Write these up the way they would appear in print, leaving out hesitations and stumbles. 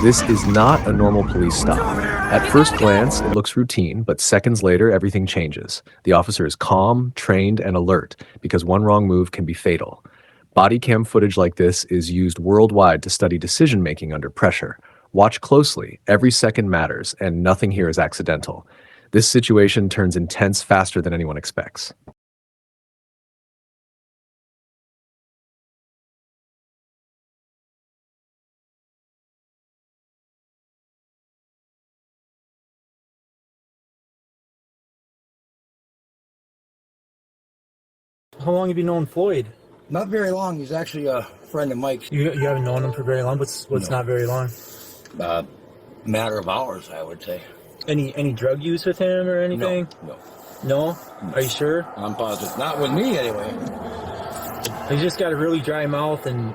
This is not a normal police stop. At first glance, it looks routine, but seconds later, everything changes. The officer is calm, trained, and alert because one wrong move can be fatal. Body cam footage like this is used worldwide to study decision-making under pressure. Watch closely. Every second matters, and nothing here is accidental. This situation turns intense faster than anyone expects. How long have you known Floyd? Not very long. He's actually a friend of Mike's. You haven't known him for very long? What's No. not very long? Matter of hours, I would say. Any drug use with him or anything? No. No? Are you sure? I'm positive. Not with me, anyway. He's just got a really dry mouth and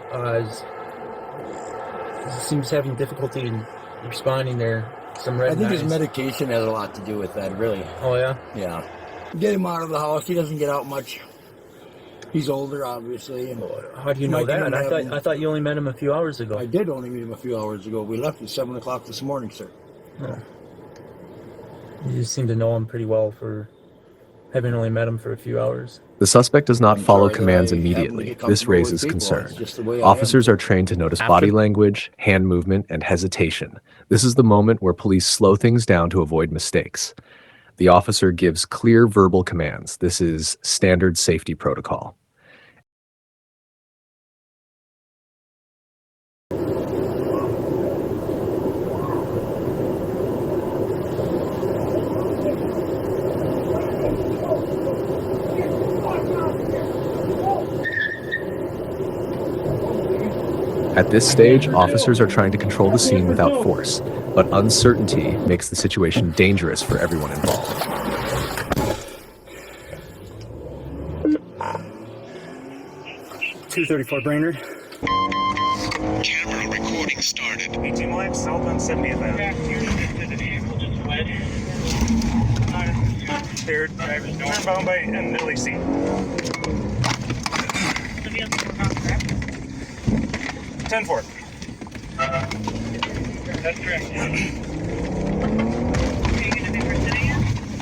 seems having difficulty in responding there. Some red I think his eyes. medication has a lot to do with that, really. Oh, yeah? Yeah. Get him out of the house. He doesn't get out much. He's older, obviously. And How do you know Mike that? and I thought you only met him a few hours ago. I did only meet him a few hours ago. We left at 7 o'clock this morning, sir. Oh. You just seem to know him pretty well for having only met him for a few hours. The suspect does not I'm follow sorry that commands I haven't immediately. become This comfortable with raises people. concern. It's just the way I am. Officers are trained to notice body language, hand movement, and hesitation. This is the moment where police slow things down to avoid mistakes. The officer gives clear verbal commands. This is standard safety protocol. At this stage, officers are trying to control the scene without force, but uncertainty makes the situation dangerous for everyone involved. .234 Brainerd. Camera recording started. 18 lights, southbound 70th Avenue. They're turn-bound by an LEC. 10-4. That's correct.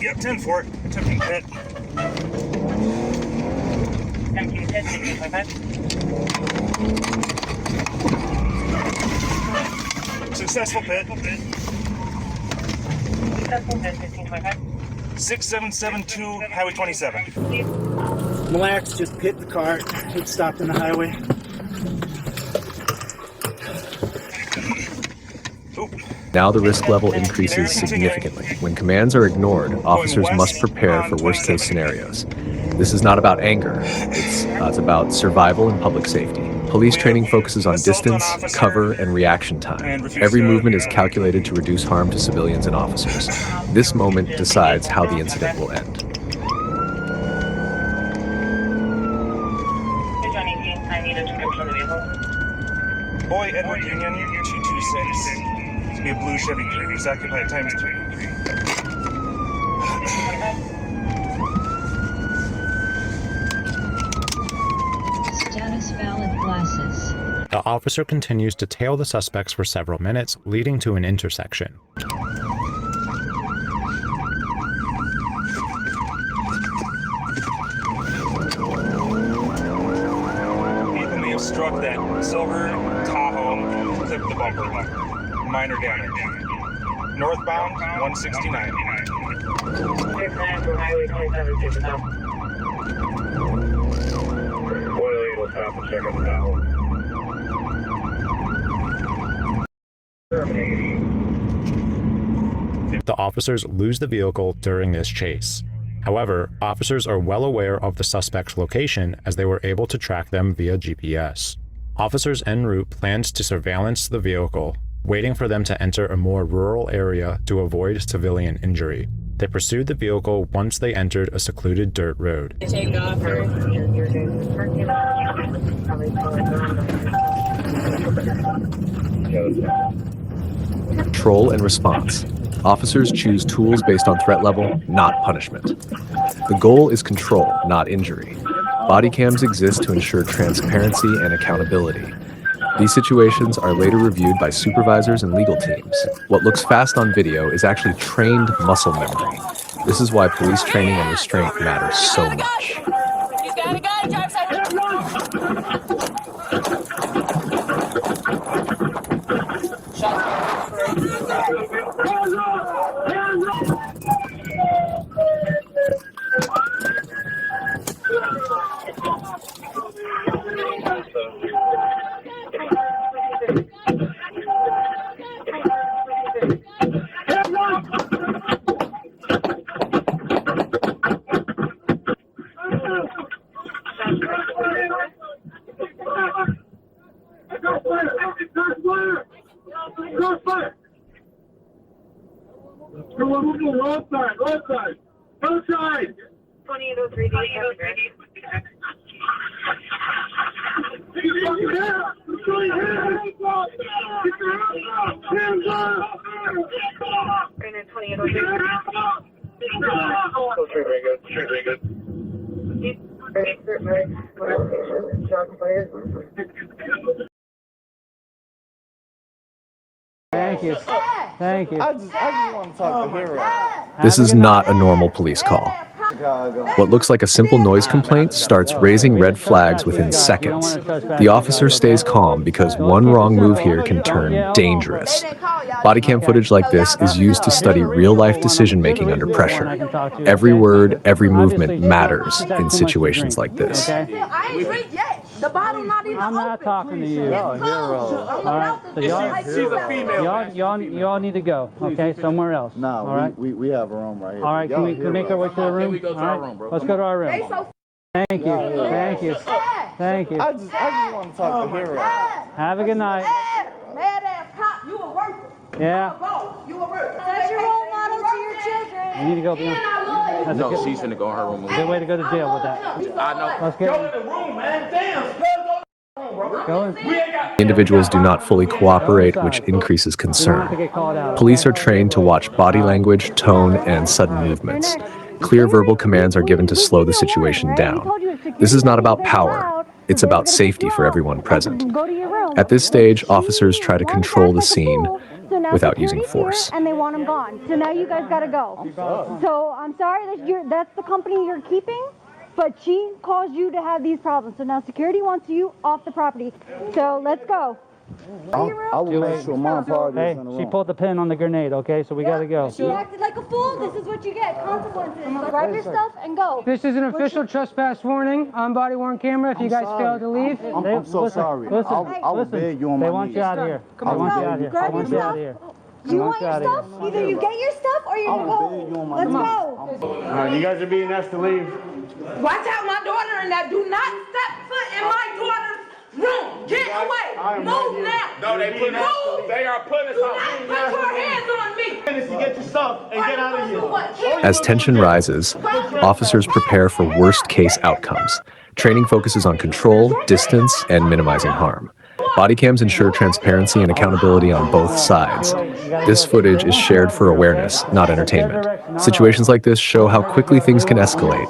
Yep, 10-4. Attempting pit. Attempting pit, 16.5. Successful pit. Successful pit, 16.5. 6772 Highway 27. Relax, just hit the car. It stopped on the highway. Now the risk level increases significantly. When commands are ignored, officers must prepare for worst-case scenarios. This is not about anger. It's about survival and public safety. Police training focuses on distance, cover, and reaction time. Every movement is calculated to reduce harm to civilians and officers. This moment decides how the incident will end. I need a description of the vehicle. Boy Edward Union 226. It's be a blue Chevy Cruze, occupied times 3. Status valid glasses. The officer continues to tail the suspects for several minutes, leading to an intersection. Vehicle may have struck that silver Tahoe and clipped the bumper. Minor damage. Northbound 169. Clear plan for Highway 27 to the south. Oil will stop and check on the Tahoe. The officers lose the vehicle during this chase. However, officers are well aware of the suspect's location as they were able to track them via GPS. Officers en route planned to surveillance the vehicle, waiting for them to enter a more rural area to avoid civilian injury. They pursued the vehicle once they entered a secluded dirt road. Take off or Control and response. Officers choose tools based on threat level, not punishment. The goal is control, not injury. Body cams exist to ensure transparency and accountability. These situations are later reviewed by supervisors and legal teams. What looks fast on video is actually trained muscle memory. This is why police training and restraint matters so much. He's got a gun, drive Roadside. 2803 Thank you. Thank you. I just want to talk to Hero. This is not a normal police call. What looks like a simple noise complaint starts raising red flags within seconds. The officer stays calm because one wrong move here can turn dangerous. Bodycam footage like this is used to study real-life decision-making under pressure. Every word, every movement matters in situations like this. I ain't drink yet. The bottle not even I'm not open. talking to you. It's closed. All right, so y'all need to go, okay, somewhere else. No, all right? we have a room right here. All right, can we make our way to the room? All right, let's go to our room. Thank you, thank you, thank you. I just want to talk to Hero. Have a good night. Mad ass cop, you a worker. Yeah. You a worker. That's your role model to your children. You need to go, Bianca. That's No, she's finna go in her room. good way to go to jail with that. I know. Let's go. Go in the room, man. Damn, Go in. Individuals do not fully cooperate, which increases concern. Police are trained to watch body language, tone, and sudden movements. Clear verbal commands are given to slow the situation down. This is not about power. It's about safety for everyone present. At this stage, officers try to control the scene without using force. And they want him gone. So now you guys gotta go. So I'm sorry that's the company you're keeping, but she caused you to have these problems. So now security wants you off the property. So let's go. I will make sure my party is in the room. She pulled the pin on the grenade, okay? So we gotta go. She acted like a fool. This is what you get. Consequences. Grab your stuff and go. This is an official trespass warning on body-worn camera if you guys fail to leave. I'm so sorry. I will beg you on my They want you out of here. They want you out of here. They want you out of here. You want your stuff? Either you get your stuff or you're gonna go. Let's go. All right, you guys are being asked to leave. Watch out, my daughter, and that do not step foot in my daughter's room. Get away. Move now. No, they put us. They are putting us Do not put your hands on me. Minutes to get your stuff and get out of here. As tension rises, officers prepare for worst-case outcomes. Training focuses on control, distance, and minimizing harm. Body cams ensure transparency and accountability on both sides. This footage is shared for awareness, not entertainment. Situations like this show how quickly things can escalate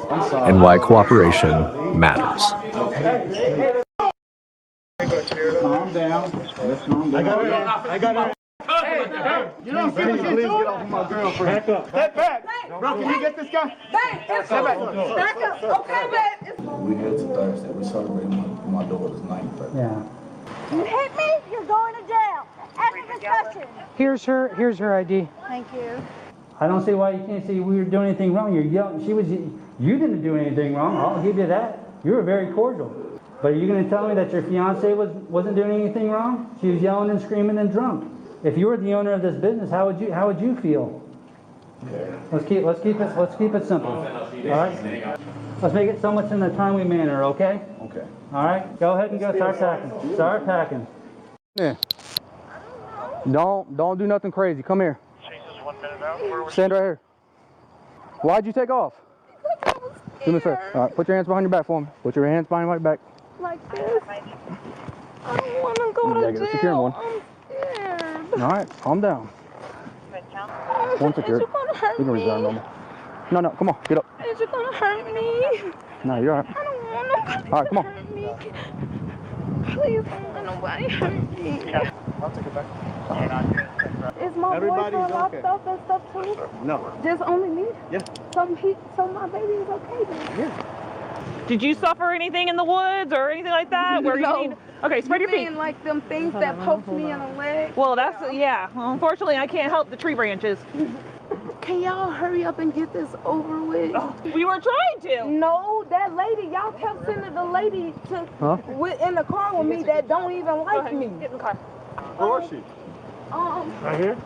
and why cooperation matters. Calm down. Let's calm down. I got it. Hey, you don't see what you're doing? Please get off of my girlfriend. Back up. Step back. Bro, can you get this guy? Back up. Okay, babe. We here to Thursday. We're celebrating my daughter's 9th birthday. Yeah. You hit me, you're going to jail. End of discussion. Here's her ID. Thank you. I don't see why you can't say we were doing anything wrong. You're yelling. You didn't do anything wrong. I'll give you that. You were very cordial. But are you going to tell me that your fiance wasn't doing anything wrong? She was yelling and screaming and drunk. If you were the owner of this business, how would you feel? Yeah. Let's keep it simple. All right. Let's make it so much in a timely manner. Okay. Okay. All right. Go ahead and go. Start packing. Start packing. Yeah. Don't do nothing crazy. Come here. Stand right here. Why'd you take off? Do me a favor. All right. Put your hands behind your back for me. Put your hands behind my back. Like this. I don't want to go to Secure jail. one. I'm scared. All right. Calm down. One secure. Is it gonna hurt You can me? reserve normal. No, come on. Get up. Is it gonna hurt me? No, you're all right. I don't want to. All right, come on. Hurt me. Please don't let nobody hurt me. Yeah, I'll take it back. Is my Everybody's boyfriend locked okay. up and stuff too? No. Just only me? Yeah. So my baby is okay then? Yeah. Did you suffer anything in the woods or anything like that? Where No. you need... Okay, spread your feet. mean like them things that poked me in the leg? Well, that's, yeah. Unfortunately, I can't help the tree branches. Can y'all hurry up and get this over with? We were trying to. No, that lady, y'all kept sending the lady to in the car with me that don't even like me. Get in the car. Where was she? Um, Right here?